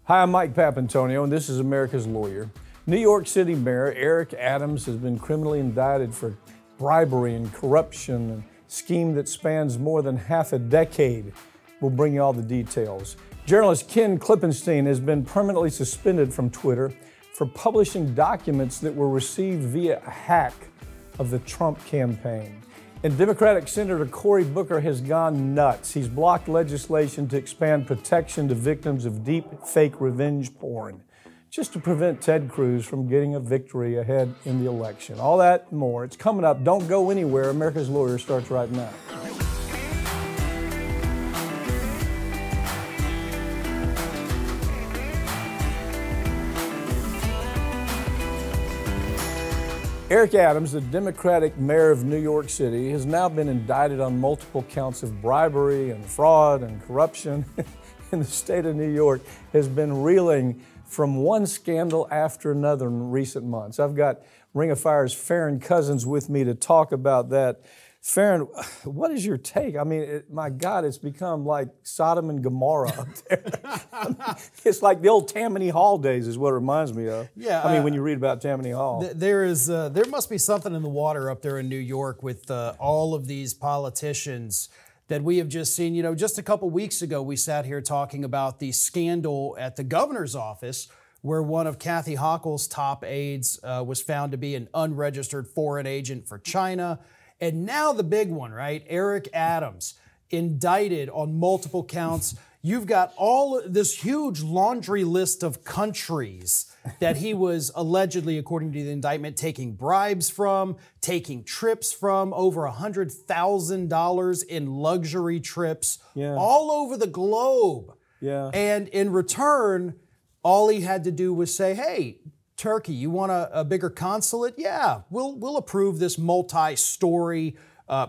Hi, I'm Mike Papantonio, and this is America's Lawyer. New York City Mayor Eric Adams has been criminally indicted for bribery and corruption, a scheme that spans more than half a decade. We'll bring you all the details. Journalist Ken Klippenstein has been permanently suspended from Twitter for publishing documents that were received via a hack of the Trump campaign. And Democratic Senator Cory Booker has gone nuts. He's blocked legislation to expand protection to victims of deep fake revenge porn, just to prevent Ted Cruz from getting a victory ahead in the election. All that and more. It's coming up. Don't go anywhere. America's Lawyer starts right now. Eric Adams, the Democratic mayor of New York City, has now been indicted on multiple counts of bribery and fraud and corruption. And the state of New York has been reeling from one scandal after another in recent months. I've got Ring of Fire's Farron Cousins with me to talk about that. Farron, what is your take? I mean, my God, it's become like Sodom and Gomorrah up there. It's like the old Tammany Hall days is what it reminds me of. Yeah, I mean, when you read about Tammany Hall. There must be something in the water up there in New York with all of these politicians that we have just seen. You know, just a couple weeks ago, we sat here talking about the scandal at the governor's office where one of Kathy Hochul's top aides was found to be an unregistered foreign agent for China. And now the big one, right? Eric Adams, indicted on multiple counts. You've got all this huge laundry list of countries that he was allegedly, according to the indictment, taking bribes from, taking trips from, over $100,000 in luxury trips all over the globe. Yeah. And in return, all he had to do was say, hey, Turkey, you want a bigger consulate? Yeah, we'll approve this multi-story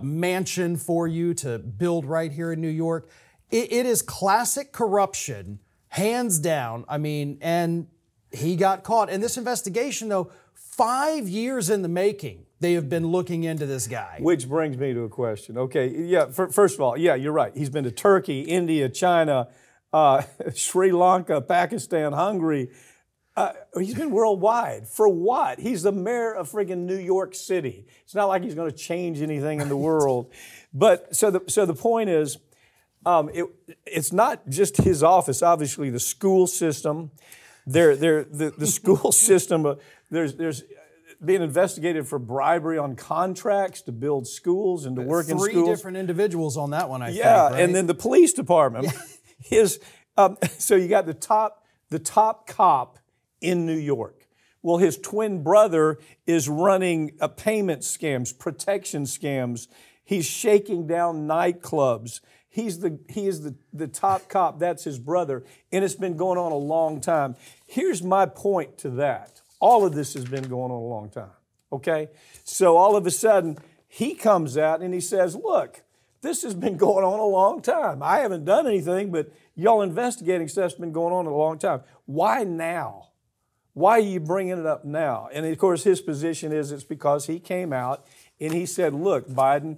mansion for you to build right here in New York. It is classic corruption, hands down. I mean, and he got caught. And this investigation, though, 5 years in the making, they have been looking into this guy. Which brings me to a question. Okay, yeah, first of all, yeah, you're right. He's been to Turkey, India, China, Sri Lanka, Pakistan, Hungary. He's been worldwide. For what? He's the mayor of friggin' New York City. It's not like he's going to change anything in the world. But so the point is, it's not just his office. Obviously, the school system, the school system. There's being investigated for bribery on contracts to build schools and to work in schools. 3 different individuals on that one, I think. Yeah, right? and then the police department. So you got the top cop in New York. Well, his twin brother is running payment scams, protection scams. He's shaking down nightclubs. He is the top cop. That's his brother. And it's been going on a long time. Here's my point to that. All of this has been going on a long time, okay? So all of a sudden, he comes out and he says, look, this has been going on a long time. I haven't done anything, but y'all investigating stuff's been going on a long time. Why now? Why are you bringing it up now? And of course, his position is it's because he came out and he said, look, Biden,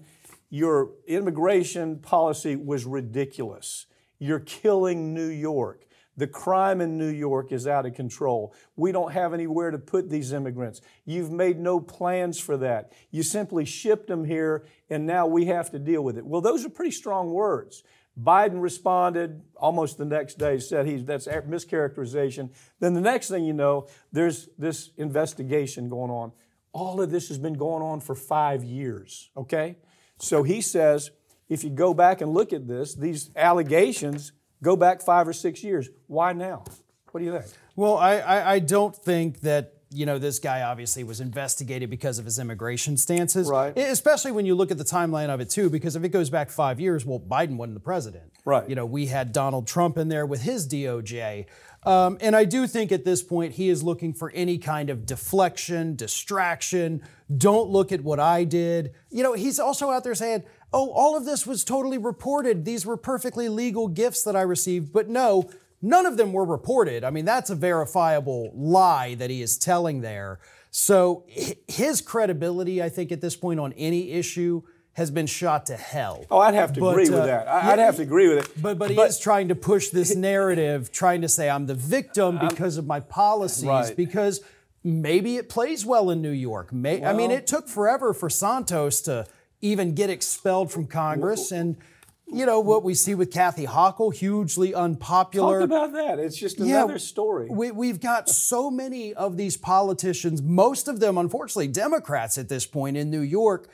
your immigration policy was ridiculous. You're killing New York. The crime in New York is out of control. We don't have anywhere to put these immigrants. You've made no plans for that. You simply shipped them here, and now we have to deal with it. Well, those are pretty strong words. Biden responded almost the next day, said that's mischaracterization. Then the next thing you know, there's this investigation going on. All of this has been going on for 5 years, okay? So he says, if you go back and look at this, these allegations go back 5 or 6 years. Why now? What do you think? Well, I don't think that, you know, this guy obviously was investigated because of his immigration stances. Right. Especially when you look at the timeline of it, too, because if it goes back 5 years, well, Biden wasn't the president. Right. You know, we had Donald Trump in there with his DOJ. And I do think at this point he is looking for any kind of deflection, distraction. Don't look at what I did. You know, he's also out there saying, oh, all of this was totally reported. These were perfectly legal gifts that I received. But no, none of them were reported. I mean, that's a verifiable lie that he is telling there. So his credibility, I think, at this point on any issue has been shot to hell. Oh, I'd have to agree with that. I'd have to agree with it. But he is trying to push this narrative, trying to say I'm the victim because of my policies, right. because maybe it plays well in New York. I mean, it took forever for Santos to even get expelled from Congress, and you know what we see with Kathy Hochul, hugely unpopular. Talk about that. It's just another story. We've got so many of these politicians, most of them, unfortunately, Democrats at this point in New York,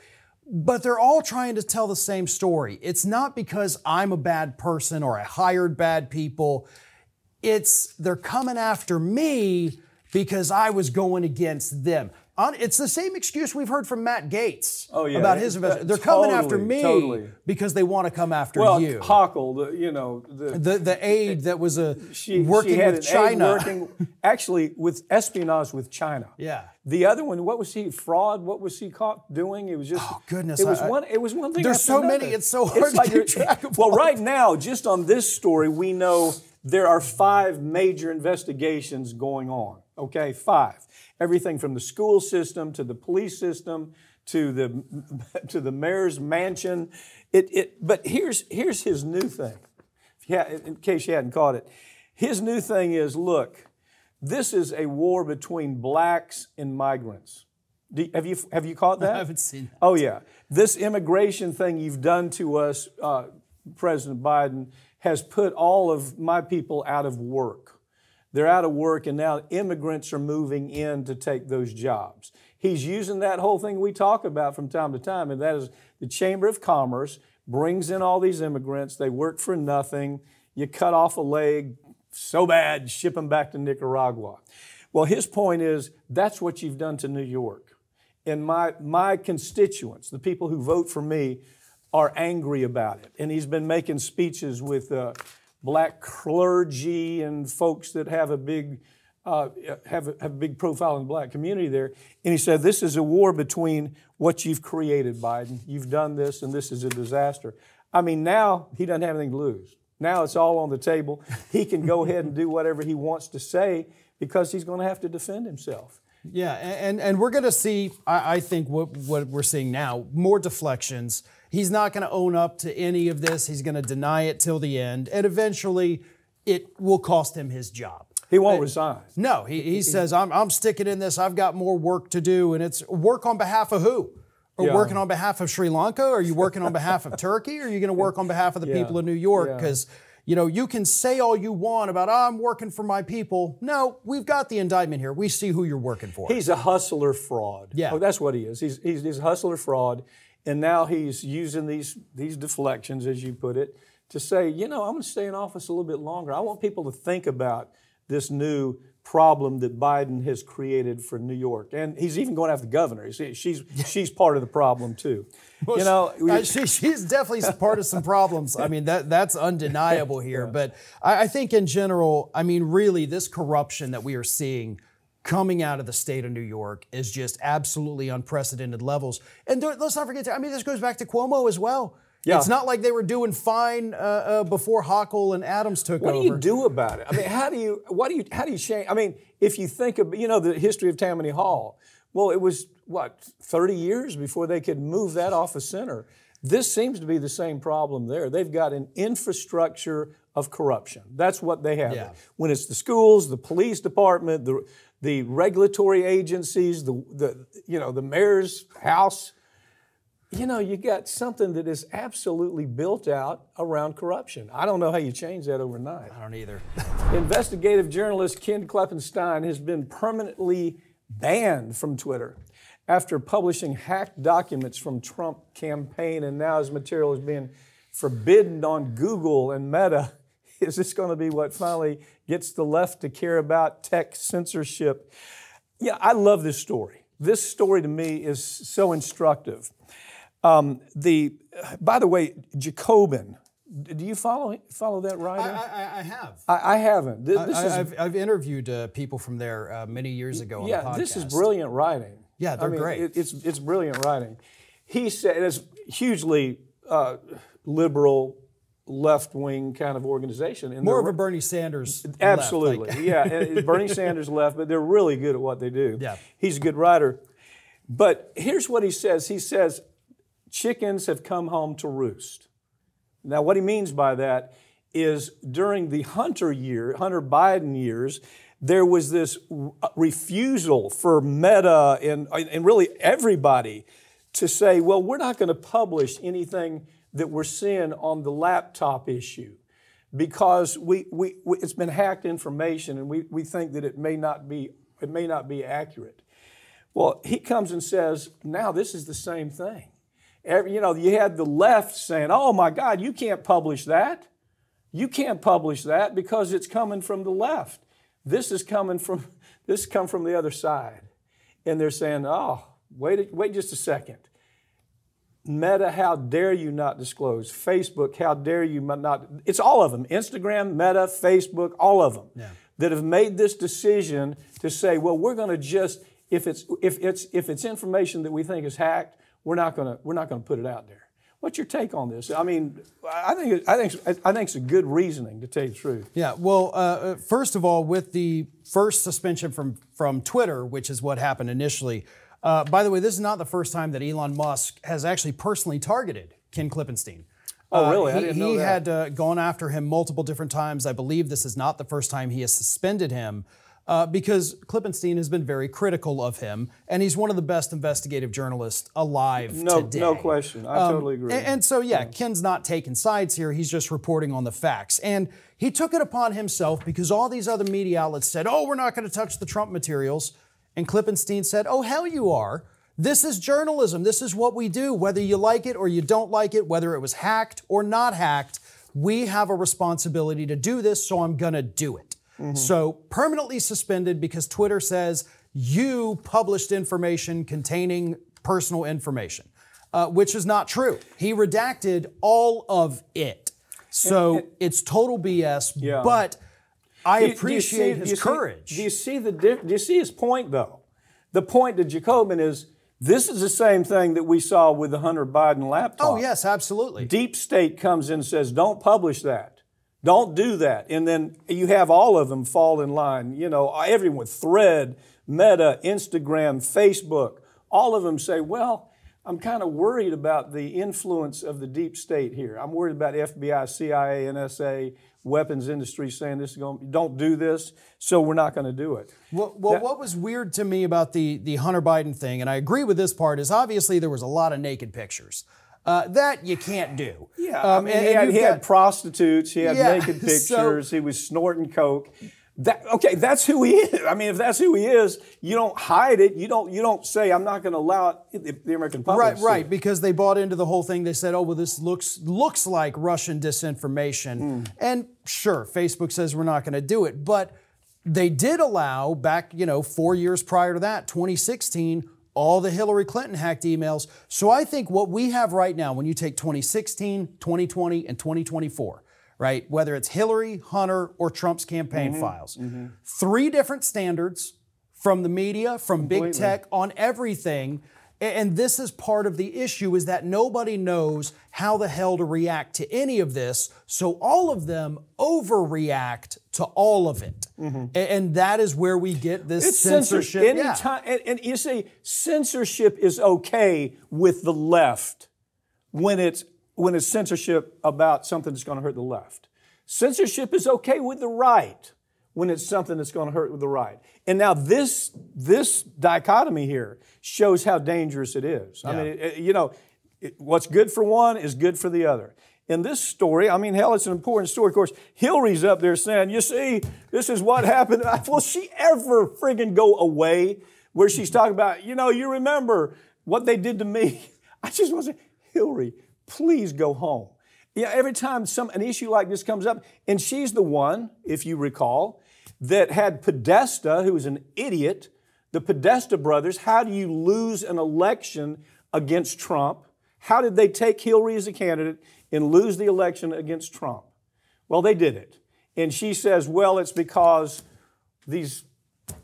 but they're all trying to tell the same story. It's not because I'm a bad person or I hired bad people. It's they're coming after me because I was going against them. It's the same excuse we've heard from Matt Gaetz about his investment. They're coming after me because they want to come after you. Well, Hochul, the aide that was working with China. Actually with espionage with China. Yeah. The other one, what was he, fraud? What was he caught doing? It was just, oh, goodness. It was one thing There's after so another. many, it's so hard to keep track of. Well, right now, just on this story, we know there are 5 major investigations going on. Okay, 5. Everything from the school system to the police system to the mayor's mansion. But here's his new thing. In case you hadn't caught it, his new thing is, look, this is a war between blacks and migrants. Have you caught that? I haven't seen that. Oh yeah, this immigration thing you've done to us, President Biden, has put all of my people out of work. They're out of work, and now immigrants are moving in to take those jobs. He's using that whole thing we talk about from time to time, and that is the Chamber of Commerce brings in all these immigrants. They work for nothing. You cut off a leg so bad, ship them back to Nicaragua. Well, his point is that's what you've done to New York. And my constituents, the people who vote for me, are angry about it. And he's been making speeches with black clergy and folks that have a big big profile in the black community there. And he said, this is a war between what you've created, Biden. You've done this, and this is a disaster. I mean, now he doesn't have anything to lose. Now it's all on the table. He can go ahead and do whatever he wants to say because he's going to have to defend himself. Yeah, and we're going to see, I think, what we're seeing now, more deflections. He's not going to own up to any of this. He's going to deny it till the end, and eventually it will cost him his job. He won't resign. No, he says, I'm sticking in this. I've got more work to do, and it's work on behalf of who? Are you working on behalf of Sri Lanka? Are you working on behalf of Turkey? Or are you going to work on behalf of the people of New York? Because you can say all you want about, I'm working for my people. No, we've got the indictment here. We see who you're working for. He's a hustler fraud. Yeah. Oh, that's what he is. He's a hustler fraud. And now he's using these deflections, as you put it, to say, I'm going to stay in office a little bit longer. I want people to think about this new problem that Biden has created for New York. And he's even going after the governor. She's part of the problem, too. Well, she's definitely part of some problems. I mean, that's undeniable here. Yeah. But I think in general, really, this corruption that we are seeing coming out of the state of New York is just absolutely unprecedented levels. And let's not forget, this goes back to Cuomo as well. Yeah. It's not like they were doing fine before Hochul and Adams took over. What do you do about it? How do you change? If you think of, the history of Tammany Hall, well, it was, 30 years before they could move that off the center. This seems to be the same problem there. They've got an infrastructure of corruption. That's what they have. Yeah. When it's the schools, the police department, the regulatory agencies, the mayor's house, you got something that is absolutely built out around corruption. I don't know how you change that overnight. I don't either. Investigative journalist Ken Klippenstein has been permanently banned from Twitter after publishing hacked documents from Trump campaign, and now his material is being forbidden on Google and Meta. Is this going to be what finally gets the left to care about tech censorship? Yeah, I love this story. This story to me is so instructive. By the way, Jacobin, do you follow that writer? I have. I haven't. I've interviewed people from there many years ago on the podcast. This is brilliant writing. Yeah, they're great. It's brilliant writing. He said it's hugely liberal, left-wing kind of organization. More of a Bernie Sanders absolutely, left, yeah. Bernie Sanders left, but they're really good at what they do. Yeah. He's a good writer. But here's what he says. He says, chickens have come home to roost. Now, what he means by that is during the Hunter Biden years, there was this refusal for Meta and really everybody to say, well, we're not going to publish anything that we're seeing on the laptop issue because it's been hacked information and we think that it may not be accurate. Well, he comes and says, now this is the same thing. You had the left saying, oh my God, you can't publish that. You can't publish that because it's coming from the left. This come from the other side. And they're saying, oh, wait just a second. Meta, how dare you not disclose? Facebook, how dare you not? It's all of them. Instagram, Meta, Facebook, all of them that have made this decision to say, well, we're going to just, if it's information that we think is hacked, we're not going to put it out there. What's your take on this? I mean, I think it's a good reasoning, to tell you the truth. Yeah. Well, first of all, with the first suspension from Twitter, which is what happened initially. By the way, this is not the first time that Elon Musk has actually personally targeted Ken Klippenstein. Oh, really? I didn't know he that. had gone after him multiple different times. I believe this is not the first time he has suspended him. Because Klippenstein has been very critical of him, and he's one of the best investigative journalists alive today. No question. I totally agree. And so, Ken's not taking sides here. He's just reporting on the facts. And he took it upon himself because all these other media outlets said, oh, we're not going to touch the Trump materials. And Klippenstein said, oh, hell you are. This is journalism. This is what we do. Whether you like it or you don't like it, whether it was hacked or not hacked, we have a responsibility to do this, so I'm going to do it. Mm-hmm. So permanently suspended because Twitter says you published information containing personal information, which is not true. He redacted all of it. So it's total BS, but I appreciate his courage. Do you see his point, though? The point to Jacobin is this is the same thing that we saw with the Hunter Biden laptop. Oh, yes, absolutely. Deep State comes in and says, don't publish that. Don't do that. And then you have all of them fall in line. You know, everyone, Thread, Meta, Instagram, Facebook, all of them say, well, I'm kind of worried about the influence of the deep state here. I'm worried about FBI, CIA, NSA, weapons industry saying don't do this, so we're not going to do it. Well, what was weird to me about the Hunter Biden thing, and I agree with this part, is obviously there was a lot of naked pictures. That you can't do. Yeah, he had prostitutes, he had naked pictures, he was snorting coke. That's who he is. I mean, if that's who he is, you don't hide it. You don't say, I'm not going to allow it, the American public. Right, because they bought into the whole thing. They said, oh, well, this looks like Russian disinformation. And sure, Facebook says we're not going to do it. But they did allow back, 4 years prior to that, 2016, all the Hillary Clinton hacked emails. So I think what we have right now, when you take 2016, 2020, and 2024, right, whether it's Hillary, Hunter, or Trump's campaign files, 3 different standards from the media, from big tech, on everything. And this is part of the issue, is that nobody knows how the hell to react to any of this. So all of them overreact to all of it. And that is where we get this censorship. And you see, censorship is okay with the left when it's censorship about something that's going to hurt the left. Censorship is okay with the right when it's something that's going to hurt the right. And now this dichotomy here shows how dangerous it is. I mean, what's good for one is good for the other. In this story, I mean, hell, it's an important story. Of course, Hillary's up there saying, you see, this is what happened. Will she ever friggin' go away where she's talking about, you remember what they did to me? I just want to say, Hillary, please go home. Every time an issue like this comes up, and she's the one, if you recall, that had Podesta, who was an idiot, the Podesta brothers. How do you lose an election against Trump? How did they take Hillary as a candidate and lose the election against Trump? Well, they did it. And she says, well, it's because these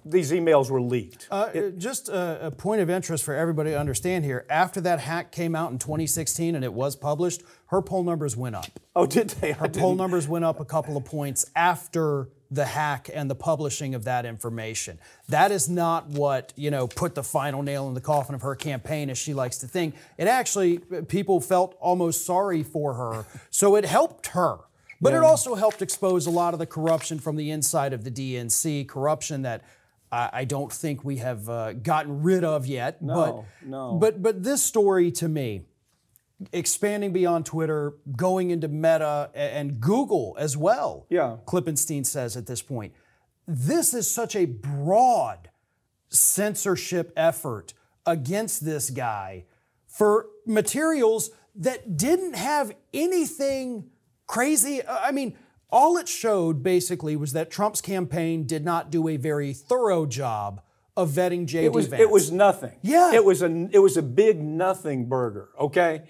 these emails were leaked. Just a point of interest for everybody to understand here. After that hack came out in 2016 and it was published, her poll numbers went up. Oh, did they? Her poll numbers went up a couple of points after the hack and the publishing of that information. That is not what, put the final nail in the coffin of her campaign, as she likes to think. It actually, people felt almost sorry for her, so it helped her. But it also helped expose a lot of the corruption from the inside of the DNC, corruption that I don't think we have gotten rid of yet. No. But this story, to me, expanding beyond Twitter, going into Meta and Google as well, Klippenstein says at this point, this is such a broad censorship effort against this guy for materials that didn't have anything crazy. I mean, all it showed basically was that Trump's campaign did not do a very thorough job of vetting J.D. Vance. It was nothing. Yeah. It was a big nothing burger, okay?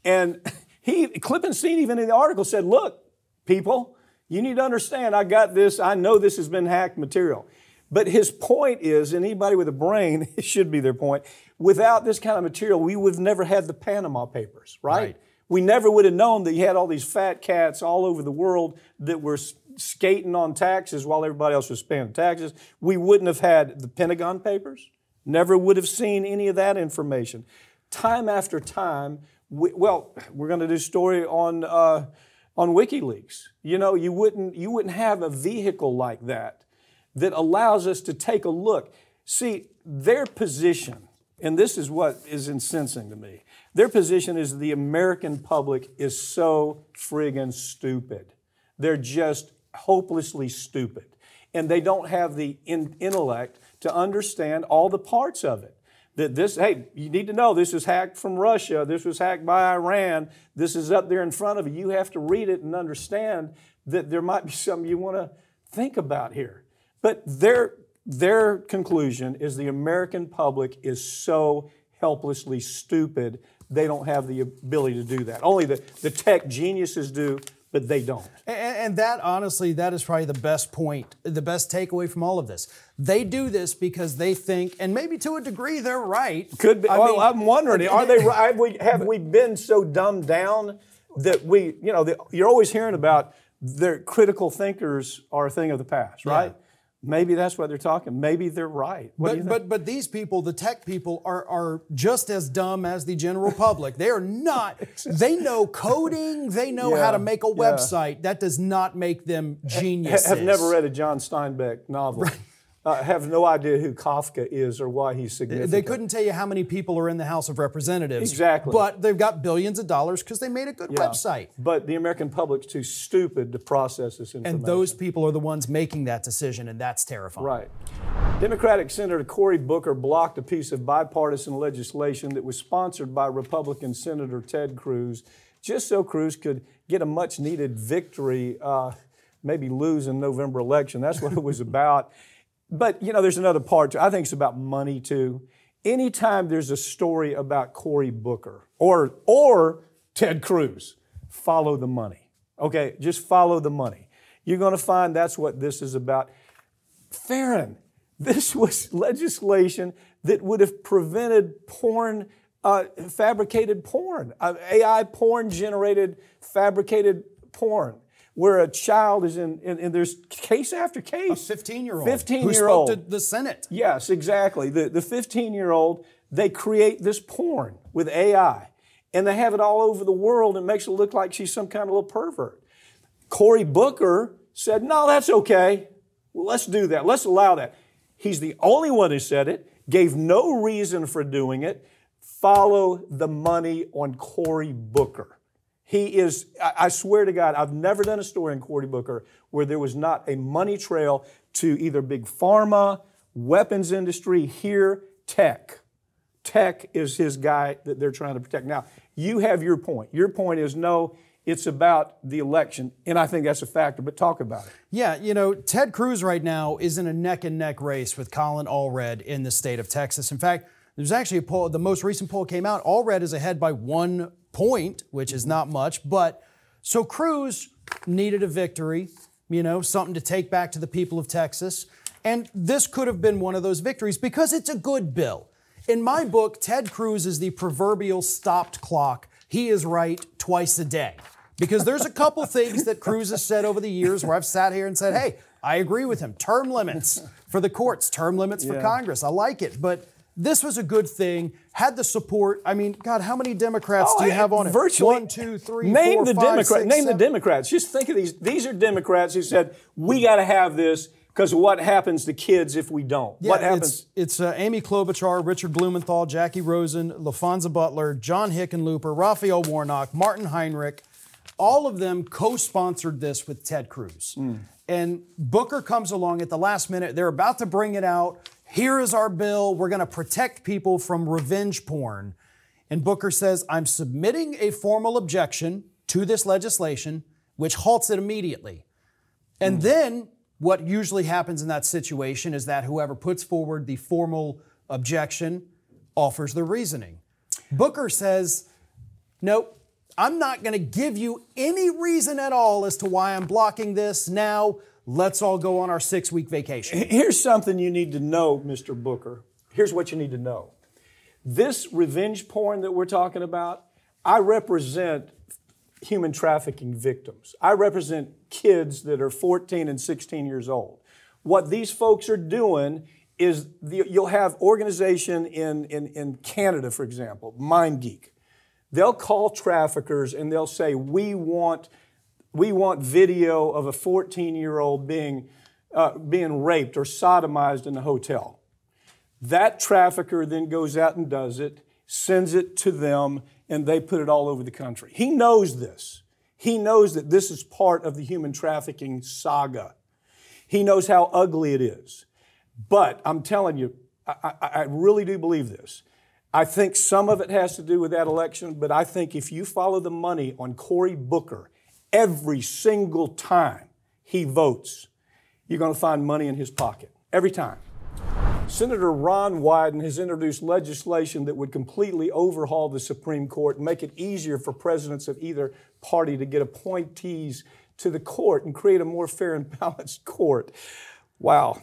And Klippenstein even in the article said, look, people, you need to understand, I got this, I know this has been hacked material. But his point is, anybody with a brain, it should be their point, without this kind of material, we would have never had the Panama Papers, right? We never would have known that you had all these fat cats all over the world that were skating on taxes while everybody else was paying taxes. We wouldn't have had the Pentagon Papers, never would have seen any of that information. Time after time, we're going to do a story on WikiLeaks. You wouldn't have a vehicle like that allows us to take a look. See, their position, and this is what is incensing to me, their position is the American public is so friggin' stupid. They're just hopelessly stupid. And they don't have the intellect to understand all the parts of it. That this, hey, you need to know this is hacked from Russia, this was hacked by Iran, this is up there in front of you. You have to read it and understand that there might be something you want to think about here. But their conclusion is the American public is so helplessly stupid, they don't have the ability to do that. Only the tech geniuses do, but they don't. And that, honestly, that is probably the best point, the best takeaway from all of this. They do this because they think, and maybe to a degree they're right. Could be. I'm wondering, are they right? Have we been so dumbed down that you're always hearing about their critical thinkers are a thing of the past, right? Yeah. Maybe that's what they're talking. Maybe they're right. But these people, the tech people, are just as dumb as the general public. They are not. They know coding. They know how to make a website. That does not make them geniuses. Have never read a John Steinbeck novel. Right. Have no idea who Kafka is or why he's significant. They couldn't tell you how many people are in the House of Representatives. Exactly. But they've got billions of dollars because they made a good website. But the American public's too stupid to process this information. And those people are the ones making that decision, and that's terrifying. Right. Democratic Senator Cory Booker blocked a piece of bipartisan legislation that was sponsored by Republican Senator Ted Cruz, just so Cruz could get a much-needed victory, maybe lose in November election. That's what it was about. But, there's another part too. I think it's about money too. Anytime there's a story about Cory Booker or Ted Cruz, follow the money. Okay, just follow the money. You're going to find that's what this is about. Farron, this was legislation that would have prevented porn, fabricated porn, AI porn-generated fabricated porn, where a child is in there's case after case. A 15-year-old. 15-year-old. Who spoke to the Senate. Yes, exactly. The 15-year-old, they create this porn with AI, and they have it all over the world and makes it look like she's some kind of little pervert. Cory Booker said, no, that's okay. Well, let's do that. Let's allow that. He's the only one who said it, gave no reason for doing it. Follow the money on Cory Booker. He is, I swear to God, I've never done a story on Cory Booker where there was not a money trail to either big pharma, weapons industry, here, tech. Tech is his guy that they're trying to protect. Now, you have your point. Your point is, no, it's about the election, and I think that's a factor, but talk about it. Yeah, Ted Cruz right now is in a neck-and-neck race with Colin Allred in the state of Texas. In fact, there's actually a poll, the most recent poll came out, Allred is ahead by 1 point, which is not much, but so Cruz needed a victory, something to take back to the people of Texas. And this could have been one of those victories because it's a good bill. In my book, Ted Cruz is the proverbial stopped clock. He is right twice a day. Because there's a couple things that Cruz has said over the years where I've sat here and said, hey, I agree with him. Term limits for the courts, term limits for Congress. I like it. But this was a good thing. Had the support. I mean, God, how many Democrats do you have on it? Virtually. 1, 2, 3, name 4, the 5, Democrats. 6, Name 7. the Democrats. Just think of these. These are Democrats who said, we got to have this because of what happens to kids if we don't. Yeah, what happens? It's Amy Klobuchar, Richard Blumenthal, Jackie Rosen, LaFonza Butler, John Hickenlooper, Raphael Warnock, Martin Heinrich. All of them co-sponsored this with Ted Cruz. And Booker comes along at the last minute. They're about to bring it out. Here is our bill. We're going to protect people from revenge porn. And Booker says, I'm submitting a formal objection to this legislation, which halts it immediately. And then what usually happens in that situation is that whoever puts forward the formal objection offers the reasoning. Booker says, nope, I'm not going to give you any reason at all as to why I'm blocking this. Now, let's all go on our 6-week vacation. Here's something you need to know, Mr. Booker. Here's what you need to know. This revenge porn that we're talking about, I represent human trafficking victims. I represent kids that are 14 and 16 years old. What these folks are doing is you'll have organization in Canada, for example, MindGeek. They'll call traffickers and they'll say, we want video of a 14-year-old being raped or sodomized in a hotel. That trafficker then goes out and does it, sends it to them, and they put it all over the country. He knows this. He knows that this is part of the human trafficking saga. He knows how ugly it is. But I'm telling you, I really do believe this. I think some of it has to do with that election, but I think if you follow the money on Cory Booker, every single time he votes, you're going to find money in his pocket. Every time. Senator Ron Wyden has introduced legislation that would completely overhaul the Supreme Court and make it easier for presidents of either party to get appointees to the court and create a more fair and balanced court. Wow.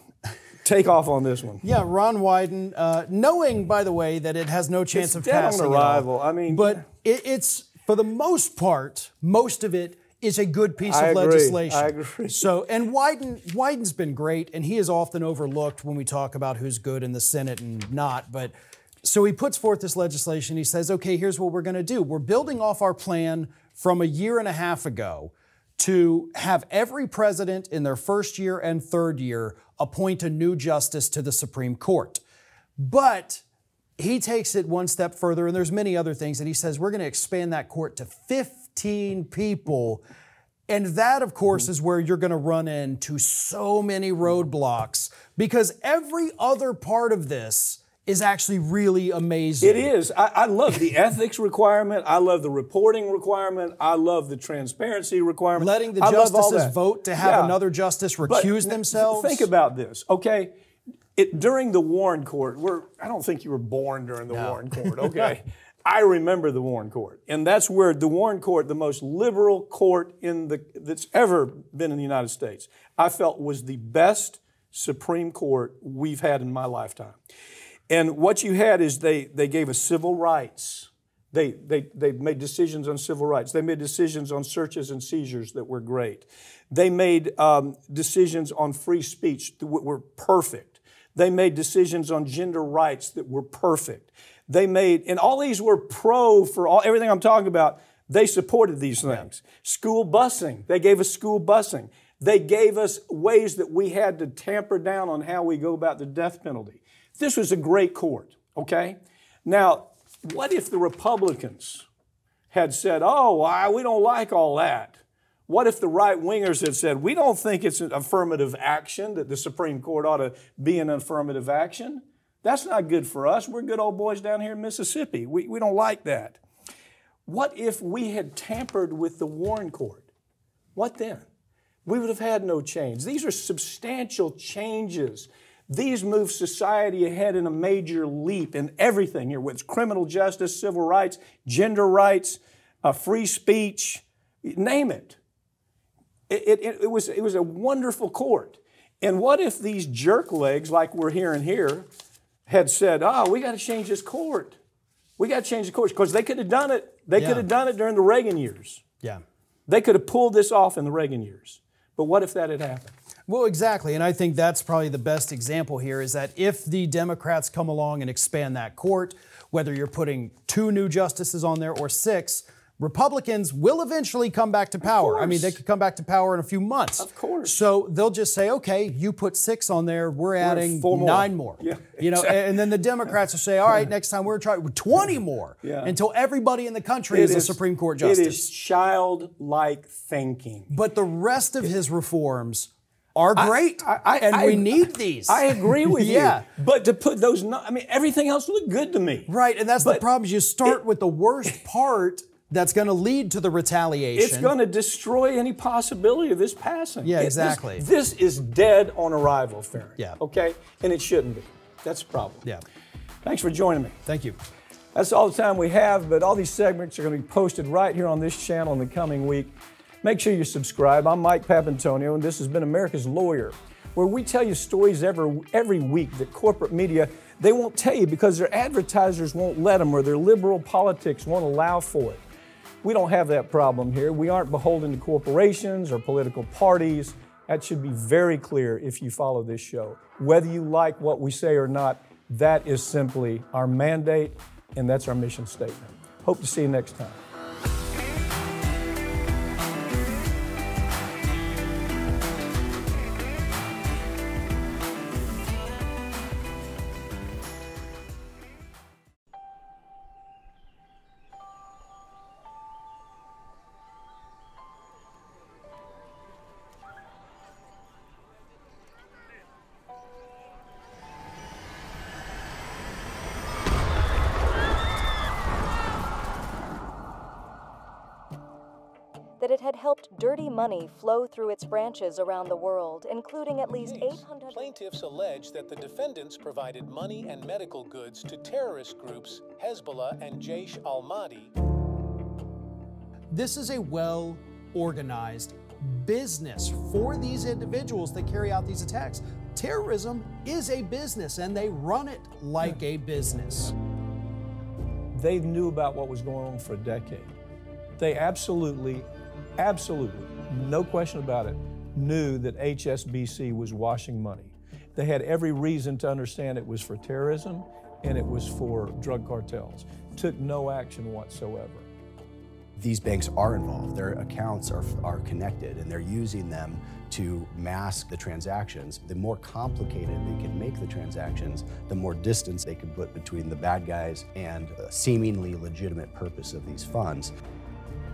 Take off on this one. Yeah, Ron Wyden, knowing, by the way, that it has no chance of passing. It's dead on arrival. I mean, but it's, for the most part, most of it is a good piece of legislation. I agree. So, and Wyden's been great, and he is often overlooked when we talk about who's good in the Senate and not. But so he puts forth this legislation. He says, okay, here's what we're going to do. We're building off our plan from a year and a half ago to have every president in their first year and third year appoint a new justice to the Supreme Court. But he takes it one step further, and there's many other things, and he says we're going to expand that court to 15 people. And that, of course, is where you're going to run into so many roadblocks, because every other part of this is actually really amazing. It is. I love the ethics requirement. I love the reporting requirement. I love the transparency requirement. Letting the justices vote to have another justice recuse themselves. Think about this, okay? During the Warren Court, I don't think you were born during the Warren Court, okay? I remember the Warren Court, and that's where the Warren Court, the most liberal court that's ever been in the United States, I felt was the best Supreme Court we've had in my lifetime. And what you had is they gave us civil rights. They made decisions on civil rights. They made decisions on searches and seizures that were great. They made decisions on free speech that were perfect. They made decisions on gender rights that were perfect. And all these were for everything I'm talking about. They supported these things. School busing. They gave us school busing. They gave us ways that we had to tamper down on how we go about the death penalty. This was a great court, okay? Now, what if the Republicans had said, we don't like all that? What if the right-wingers had said, we don't think it's an affirmative action, that the Supreme Court ought to be an affirmative action? That's not good for us. We're good old boys down here in Mississippi. We don't like that. What if we had tampered with the Warren Court? What then? We would have had no change. These are substantial changes. These move society ahead in a major leap in everything here, with criminal justice, civil rights, gender rights, free speech, name it. It was a wonderful court. And what if these jerk legs, like we're hearing here, had said, we got to change this court. We got to change the course, because they could have done it. They could have done it during the Reagan years. Yeah. They could have pulled this off in the Reagan years. But what if that had happened? Well, exactly. And I think that's probably the best example here is that if the Democrats come along and expand that court, whether you're putting 2 new justices on there or 6, Republicans will eventually come back to power. I mean, they could come back to power in a few months. Of course. So they'll just say, okay, you put 6 on there, we're adding 9 more. Yeah, you know, and then the Democrats will say, all right, next time we're trying 20 more until everybody in the country is a Supreme Court justice. It is childlike thinking. But the rest of his reforms are great, and we need these. I agree with you. But to put those, everything else looked good to me. Right, and that's the problem. Is you start with the worst part that's going to lead to the retaliation. It's going to destroy any possibility of this passing. Yeah, exactly. This is dead on arrival, Farron. Yeah. Okay? And it shouldn't be. That's the problem. Yeah. Thanks for joining me. Thank you. That's all the time we have, but all these segments are going to be posted right here on this channel in the coming week. Make sure you subscribe. I'm Mike Papantonio, and this has been America's Lawyer, where we tell you stories every week that corporate media, they won't tell you because their advertisers won't let them, or their liberal politics won't allow for it. We don't have that problem here. We aren't beholden to corporations or political parties. That should be very clear if you follow this show. Whether you like what we say or not, that is simply our mandate, and that's our mission statement. Hope to see you next time. That it had helped dirty money flow through its branches around the world, including at least 800... Plaintiffs allege that the defendants provided money and medical goods to terrorist groups Hezbollah and Jaish al-Mahdi. This is a well-organized business for these individuals that carry out these attacks. Terrorism is a business, and they run it like a business. They knew about what was going on for a decade. They absolutely, no question about it, knew that HSBC was washing money. They had every reason to understand it was for terrorism and it was for drug cartels. Took no action whatsoever. These banks are involved. Their accounts are connected, and they're using them to mask the transactions. The more complicated they can make the transactions, the more distance they can put between the bad guys and a seemingly legitimate purpose of these funds.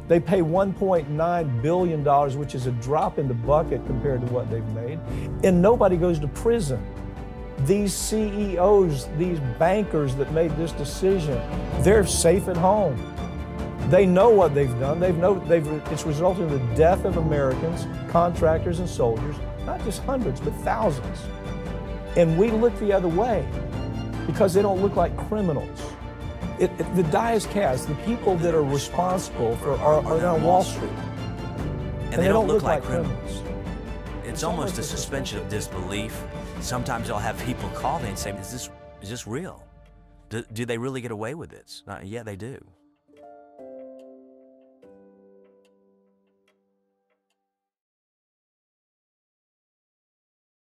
They pay $1.9 billion, which is a drop in the bucket compared to what they've made, and nobody goes to prison. These CEOs, these bankers that made this decision, they're safe at home. They know what they've done. It's resulted in the death of Americans, contractors and soldiers, not just hundreds, but thousands. And we look the other way because they don't look like criminals. The die is cast. The people that are responsible are on Wall Street. And they don't look like criminals. It's almost a suspension of disbelief. Sometimes I'll have people call me and say, is this real? Do they really get away with this? Yeah, they do.